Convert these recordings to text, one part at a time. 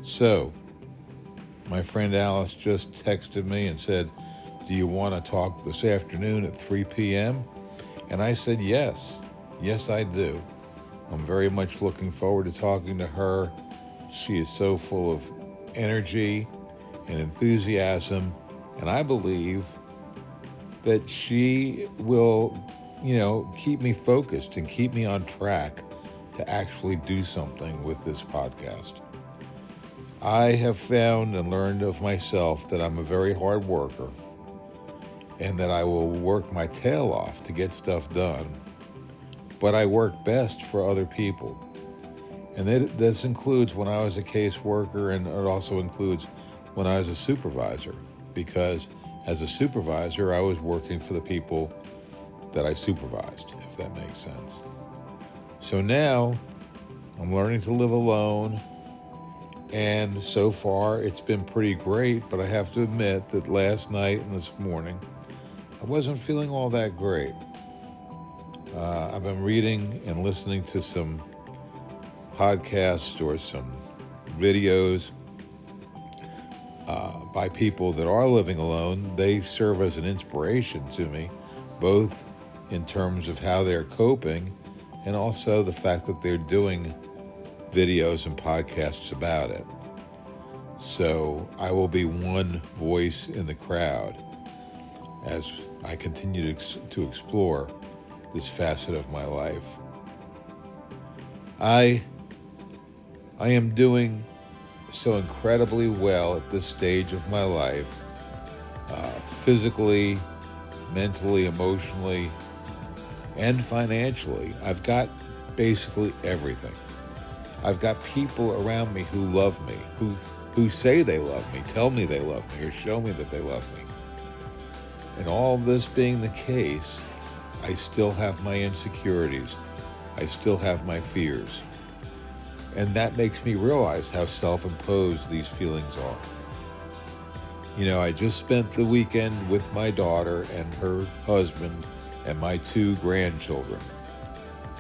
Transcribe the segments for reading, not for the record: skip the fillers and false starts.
So, my friend Alice just texted me and said, "Do you want to talk this afternoon at 3 p.m.?" And I said, yes. Yes, I do. I'm very much looking forward to talking to her. She is so full of energy and enthusiasm, and I believe that she will, keep me focused and keep me on track to actually do something with this podcast. I have found and learned of myself that I'm a very hard worker and that I will work my tail off to get stuff done, but I work best for other people. And this includes when I was a caseworker, and it also includes when I was a supervisor, because as a supervisor, I was working for the people that I supervised, if that makes sense. So now I'm learning to live alone, and so far it's been pretty great, but I have to admit that last night and this morning, I wasn't feeling all that great. I've been reading and listening to some podcasts or some videos by people that are living alone. They serve as an inspiration to me, both in terms of how they're coping and also the fact that they're doing videos and podcasts about it. So I will be one voice in the crowd as I continue to explore this facet of my life. I am doing so incredibly well at this stage of my life, physically, mentally, emotionally, and financially. I've got basically everything. I've got people around me who love me, who say they love me, tell me they love me, or show me that they love me. And all of this being the case, I still have my insecurities. I still have my fears. And that makes me realize how self-imposed these feelings are. I just spent the weekend with my daughter and her husband and my 2 grandchildren.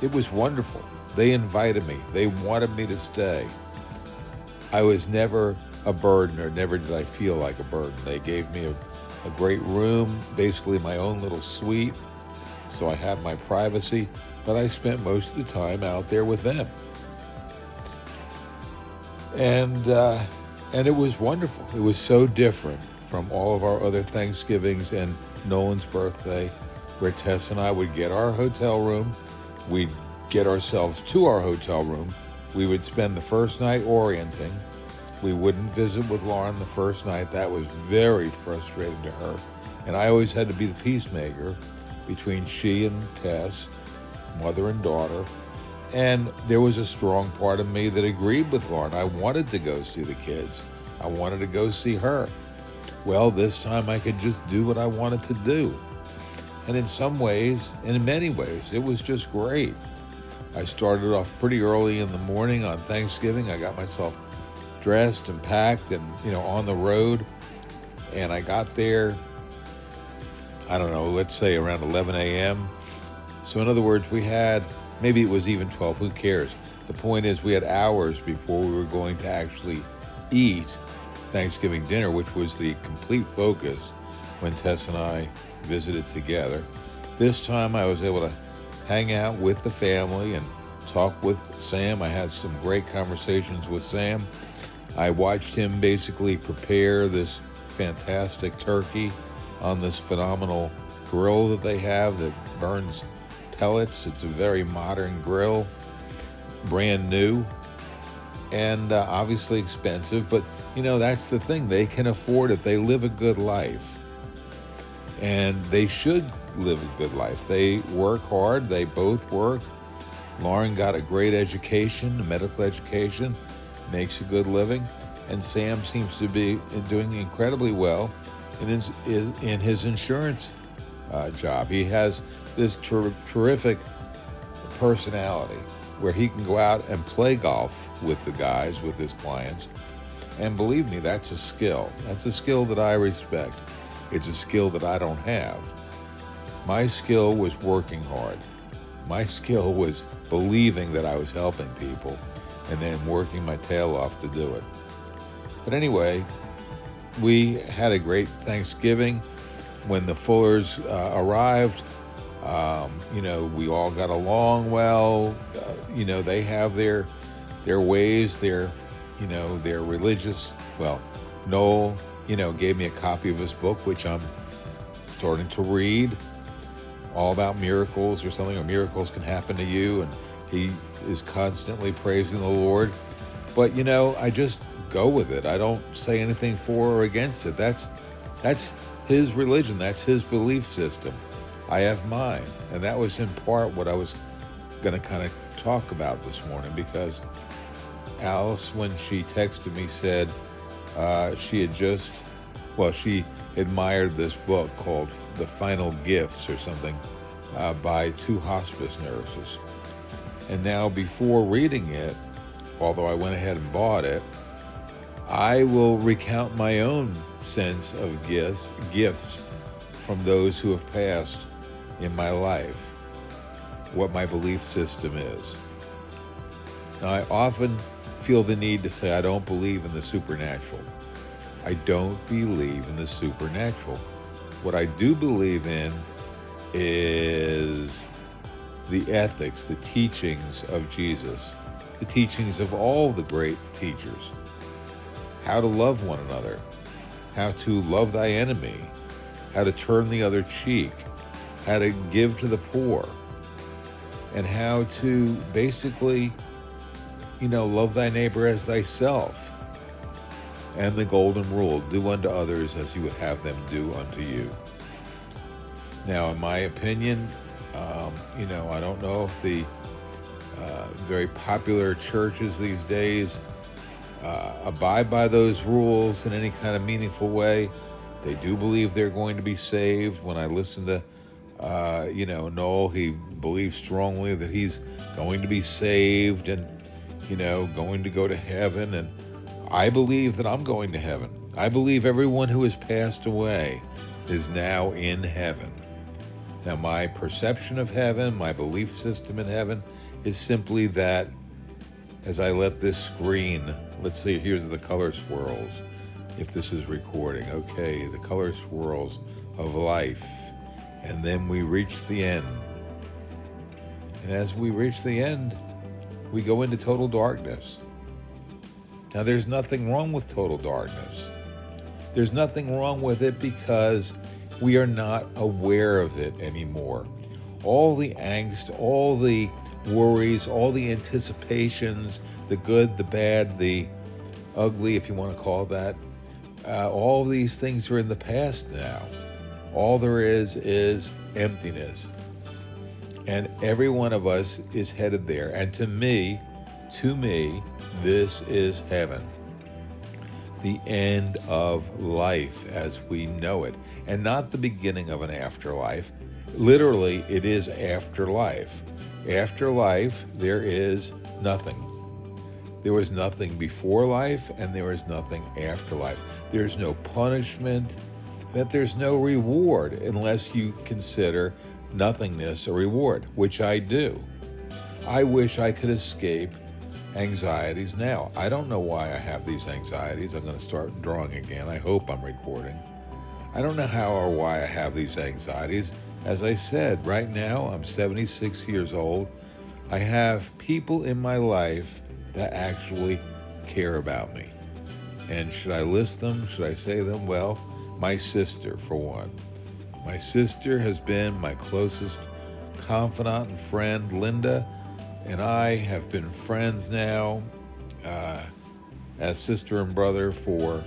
It was wonderful. They invited me. They wanted me to stay. I was never a burden, or never did I feel like a burden. They gave me a great room, basically my own little suite, so I had my privacy, but I spent most of the time out there with them. And it was wonderful. It was so different from all of our other Thanksgivings and Nolan's birthday, where Tess and I would get our hotel room, we'd get ourselves to our hotel room, we would spend the first night orienting. We wouldn't visit with Lauren the first night. That was very frustrating to her. And I always had to be the peacemaker between she and Tess, mother and daughter. And there was a strong part of me that agreed with Lauren. I wanted to go see the kids. I wanted to go see her. Well, this time I could just do what I wanted to do. And in some ways, and in many ways, it was just great. I started off pretty early in the morning on Thanksgiving. I got myself dressed and packed and, on the road. And I got there, I don't know, let's say around 11 a.m. So in other words, we had, maybe it was even 12, who cares? The point is we had hours before we were going to actually eat Thanksgiving dinner, which was the complete focus when Tess and I visited together. This time I was able to hang out with the family and talk with Sam. I had some great conversations with Sam. I watched him basically prepare this fantastic turkey on this phenomenal grill that they have that burns pellets. It's a very modern grill, brand new, and obviously expensive, but that's the thing. They can afford it. They live a good life, and they should live a good life. They work hard. They both work. Lauren got a great education, a medical education, makes a good living, and Sam seems to be doing incredibly well in his insurance job. He has this terrific personality where he can go out and play golf with the guys, with his clients. And believe me, that's a skill. That's a skill that I respect. It's a skill that I don't have. My skill was working hard. My skill was believing that I was helping people and then working my tail off to do it. But anyway, we had a great Thanksgiving. When the Fullers arrived, we all got along well. They have their ways, their religious. Well, Noel, gave me a copy of his book, which I'm starting to read, all about miracles or something, or miracles can happen to you, and he is constantly praising the Lord. But I just go with it. I don't say anything for or against it. That's his religion. That's his belief system. I have mine, and that was in part what I was going to kind of talk about this morning, because Alice, when she texted me, said she admired this book called The Final Gifts or something by two hospice nurses. And now, before reading it, although I went ahead and bought it, I will recount my own sense of gifts from those who have passed in my life, what my belief system is. Now, I often feel the need to say I don't believe in the supernatural. I don't believe in the supernatural. What I do believe in is the ethics, the teachings of Jesus, the teachings of all the great teachers. How to love one another, how to love thy enemy, how to turn the other cheek, how to give to the poor, and how to basically, love thy neighbor as thyself. And the golden rule, do unto others as you would have them do unto you. Now, in my opinion, I don't know if the very popular churches these days abide by those rules in any kind of meaningful way. They do believe they're going to be saved. When I listen to, Noel, he believes strongly that he's going to be saved and, going to go to heaven. And I believe that I'm going to heaven. I believe everyone who has passed away is now in heaven. Now, my perception of heaven, my belief system in heaven, is simply that as I let this screen, let's see, here's the color swirls, if this is recording. Okay, the color swirls of life. And then we reach the end. And as we reach the end, we go into total darkness. Now, there's nothing wrong with total darkness. There's nothing wrong with it because we are not aware of it anymore. All the angst, all the worries, all the anticipations, the good, the bad, the ugly, if you want to call it that, all these things are in the past now. All there is emptiness. And every one of us is headed there. And to me, this is heaven. The end of life as we know it. And not the beginning of an afterlife. Literally, it is afterlife. After life, there is nothing. There was nothing before life, and there is nothing after life. There's no punishment, that there's no reward unless you consider nothingness a reward, which I do. I wish I could escape anxieties now. I don't know why I have these anxieties. I'm going to start drawing again. I hope I'm recording. I don't know how or why I have these anxieties. As I said, right now, I'm 76 years old. I have people in my life that actually care about me. And should I list them? Should I say them? Well, my sister, for one. My sister has been my closest confidant and friend. Linda and I have been friends now as sister and brother for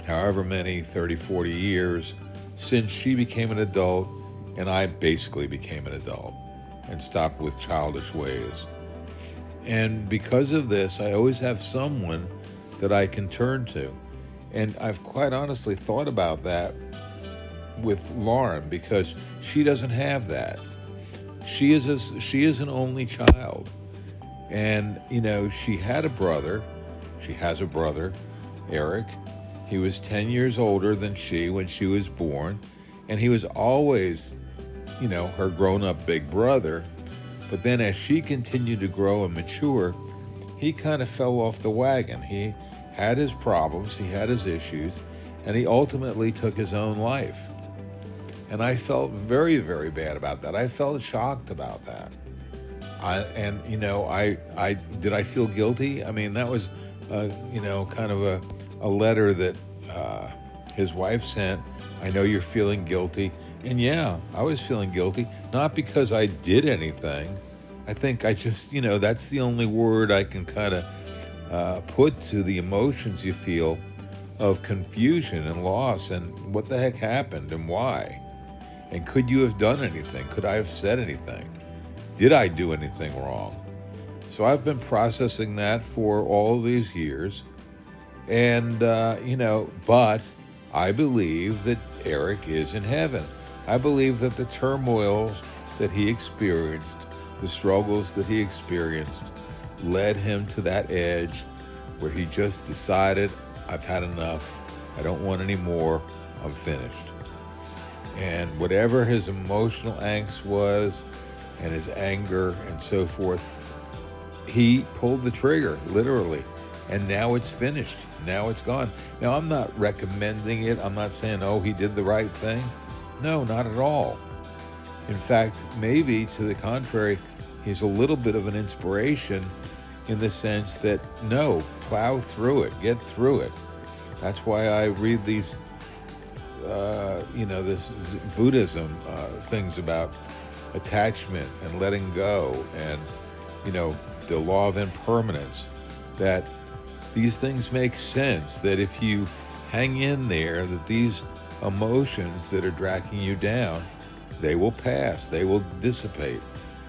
however many, 30, 40 years, since she became an adult and I basically became an adult and stopped with childish ways. And because of this, I always have someone that I can turn to. And I've quite honestly thought about that with Lauren, because she doesn't have that. She is an only child. And, she had a brother. She has a brother, Eric. He was 10 years older than she when she was born. And he was always, her grown-up big brother. But then as she continued to grow and mature, he kind of fell off the wagon. He had his problems, he had his issues, and he ultimately took his own life. And I felt very, very bad about that. I felt shocked about that. I did I feel guilty? I mean, that was, kind of a letter that his wife sent. I know you're feeling guilty. And yeah, I was feeling guilty, not because I did anything. I think I just, that's the only word I can kind of put to the emotions you feel of confusion and loss and what the heck happened and why. And could you have done anything? Could I have said anything? Did I do anything wrong? So I've been processing that for all these years. And, but I believe that Eric is in heaven. I believe that the turmoils that he experienced, the struggles that he experienced, led him to that edge where he just decided, I've had enough. I don't want any more. I'm finished. And whatever his emotional angst was and his anger and so forth, he pulled the trigger, literally. And now it's finished. Now it's gone. Now, I'm not recommending it. I'm not saying, oh, he did the right thing. No, not at all. In fact, maybe to the contrary, he's a little bit of an inspiration in the sense that, no, plow through it, get through it. That's why I read these, this Buddhism things about attachment and letting go and, the law of impermanence, that these things make sense, that if you hang in there, that these emotions that are dragging you down, they will pass, they will dissipate,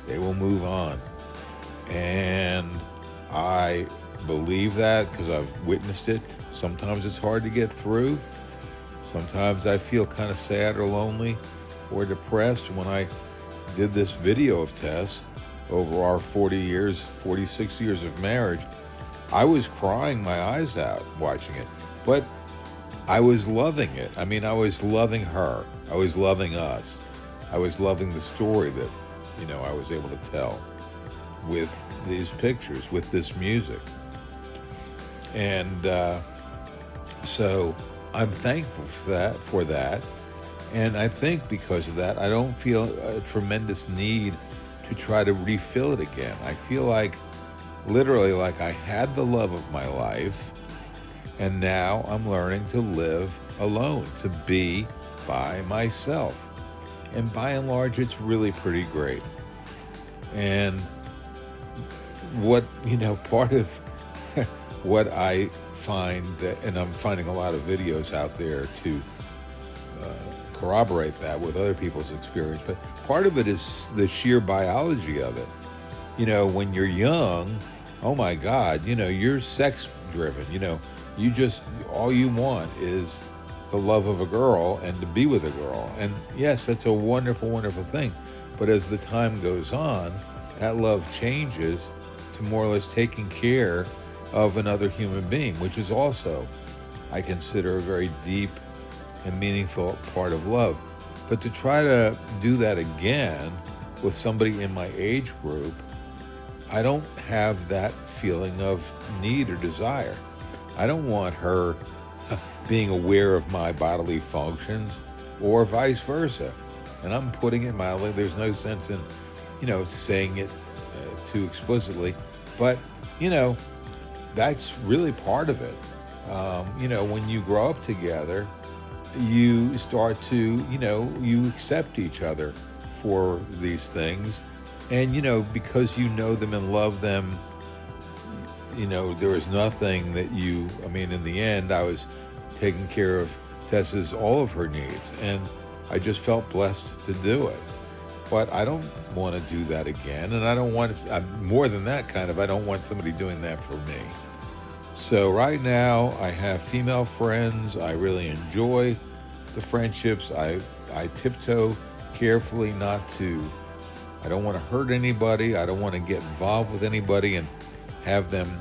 they will move on. And I believe that because I've witnessed it. Sometimes it's hard to get through. Sometimes I feel kind of sad or lonely or depressed. When I did this video of Tess over our 46 years of marriage, I was crying my eyes out watching it. But I was loving it. I mean, I was loving her. I was loving us. I was loving the story that, I was able to tell with these pictures, with this music. And so I'm thankful for that. And I think because of that, I don't feel a tremendous need to try to refill it again. I feel like, literally, like I had the love of my life, and now I'm learning to live alone, to be by myself. And by and large, it's really pretty great. And what, part of what I find that, and I'm finding a lot of videos out there to corroborate that with other people's experience, but part of it is the sheer biology of it. When you're young, oh my God, you're sex driven, you just, all you want is the love of a girl and to be with a girl. And yes, that's a wonderful, wonderful thing. But as the time goes on, that love changes to more or less taking care of another human being, which is also, I consider, a very deep and meaningful part of love. But to try to do that again with somebody in my age group, I don't have that feeling of need or desire. I don't want her being aware of my bodily functions or vice versa. And I'm putting it mildly. There's no sense in, saying it too explicitly. But, that's really part of it. When you grow up together, you start to, you accept each other for these things. And, because you know them and love them, there was nothing that in the end, I was taking care of Tessa's, all of her needs. And I just felt blessed to do it. But I don't want to do that again. And I don't want to, more than that I don't want somebody doing that for me. So right now I have female friends. I really enjoy the friendships. I tiptoe carefully I don't want to hurt anybody. I don't want to get involved with anybody and have them,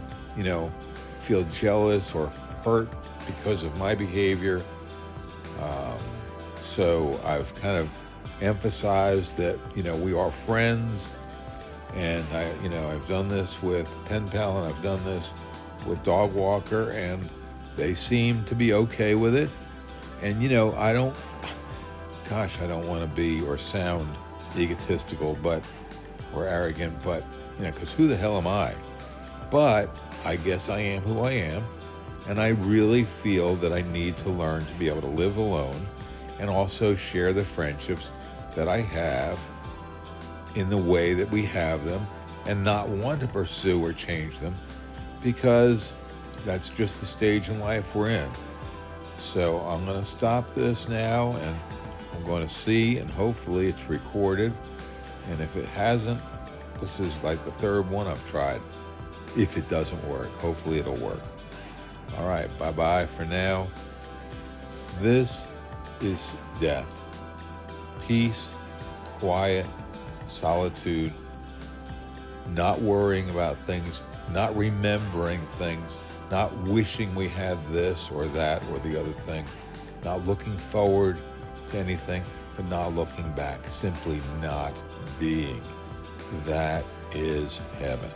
feel jealous or hurt because of my behavior. So I've kind of emphasized that, we are friends. And I've done this with Pen Pal, and I've done this with Dog Walker, and They seem to be okay with it. And, I don't want to be or sound egotistical, or arrogant, but, because who the hell am I? But I guess I am who I am. And I really feel that I need to learn to be able to live alone and also share the friendships that I have in the way that we have them and not want to pursue or change them, because that's just the stage in life we're in. So I'm going to stop this now, and I'm going to see, and hopefully it's recorded. And if it hasn't, this is like the third one I've tried. If it doesn't work, hopefully it'll work. All right, bye-bye for now. This is death. Peace, quiet, solitude, not worrying about things, not remembering things, not wishing we had this or that or the other thing, not looking forward to anything, but not looking back, simply not being. That is heaven.